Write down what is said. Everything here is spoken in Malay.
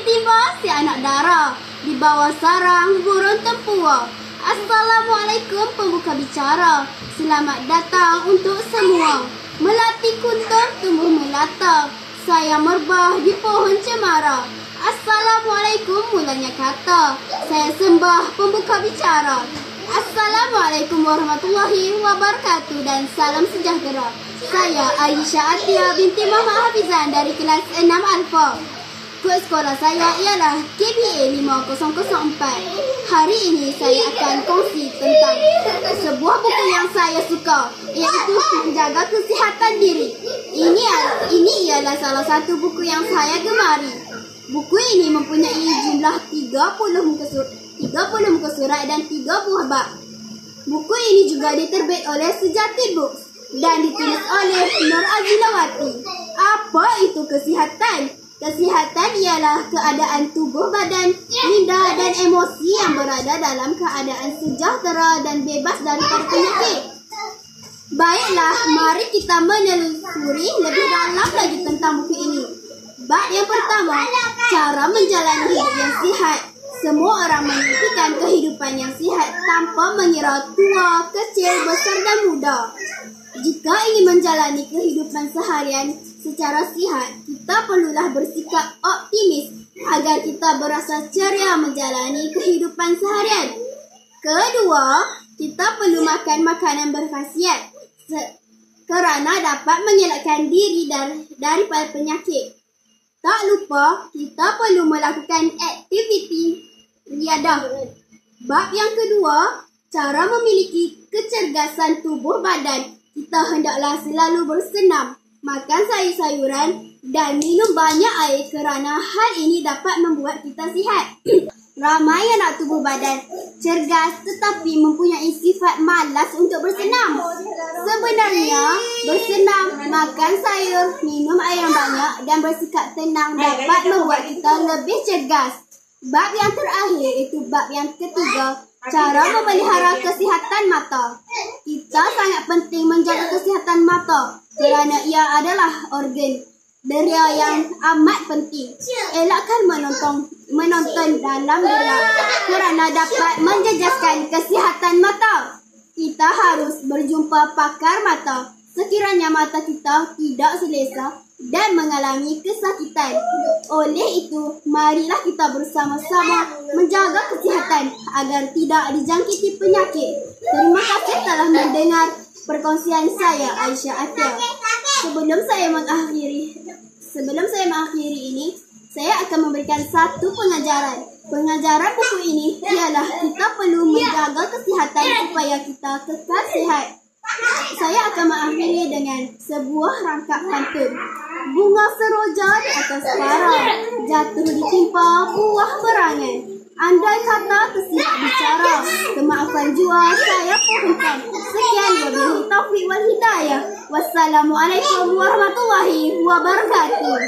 Tiba-tiba si anak dara di bawah sarang burung tempua. Assalamualaikum pembuka bicara. Selamat datang untuk semua. Melati kuntum tumbuh melata. Saya merbah di pohon cemara. Assalamualaikum mulanya kata. Saya sembah pembuka bicara. Assalamualaikum warahmatullahi wabarakatuh dan salam sejahtera. Saya Aisyah Atia binti Muhammad Hafizan dari kelas 6 Alfa. Kod sekolah saya ialah KPA 5004. Hari ini saya akan kongsi tentang sebuah buku yang saya suka, iaitu Menjaga Kesihatan Diri. Ini ialah salah satu buku yang saya gemari. Buku ini mempunyai jumlah 30 muka surat dan 3 buah bab. Buku ini juga diterbit oleh Sejati Books dan ditulis oleh Nur Azilawati. Apa itu kesihatan? Kesihatan ialah keadaan tubuh badan, minda dan emosi yang berada dalam keadaan sejahtera dan bebas daripada penyakit. Baiklah, mari kita menelusuri lebih dalam lagi tentang buku ini. Bab yang pertama, cara menjalani hidup yang sihat. Semua orang memimpikan kehidupan yang sihat tanpa mengira tua, kecil, besar dan muda. Jika ingin menjalani kehidupan seharian secara sihat, kita perlulah bersikap optimis agar kita berasa ceria menjalani kehidupan seharian. Kedua, kita perlu makan makanan berkhasiat kerana dapat mengelakkan diri daripada penyakit. Tak lupa, kita perlu melakukan aktiviti riadah. Bab yang kedua, cara memiliki kecergasan tubuh badan. Kita hendaklah selalu bersenam, makan sayur-sayuran dan minum banyak air kerana hal ini dapat membuat kita sihat. Ramai anak tubuh badan cergas tetapi mempunyai sifat malas untuk bersenam. Sebenarnya, bersenam, makan sayur, minum air yang banyak dan bersikap tenang dapat membuat kita lebih cergas. Bab yang terakhir itu bab yang ketiga, cara memelihara kesihatan mata. Kita sangat penting menjaga kesihatan mata kerana ia adalah organ deria yang amat penting. Elakkan menonton dalam gelap kerana dapat menjejaskan kesihatan mata. Kita harus berjumpa pakar mata sekiranya mata kita tidak selesa dan mengalami kesakitan. Oleh itu, marilah kita bersama-sama menjaga kesihatan agar tidak dijangkiti penyakit. Terima kasih telah mendengar perkongsian saya, Aisyah Atia. Sebelum saya mengakhiri ini, saya akan memberikan satu pengajaran. Pengajaran buku ini ialah kita perlu menjaga kesihatan supaya kita kekal sihat. Saya akan mengakhiri dengan sebuah rangkap pantun. Bunga seroja di atas karang, jatuh ditimpa buah berangan. Andai kata tersilap bicara, kemaafan jua saya pohonkan. Sekian, wabillahi taufiq wal hidayah. Wassalamualaikum warahmatullahi wabarakatuh.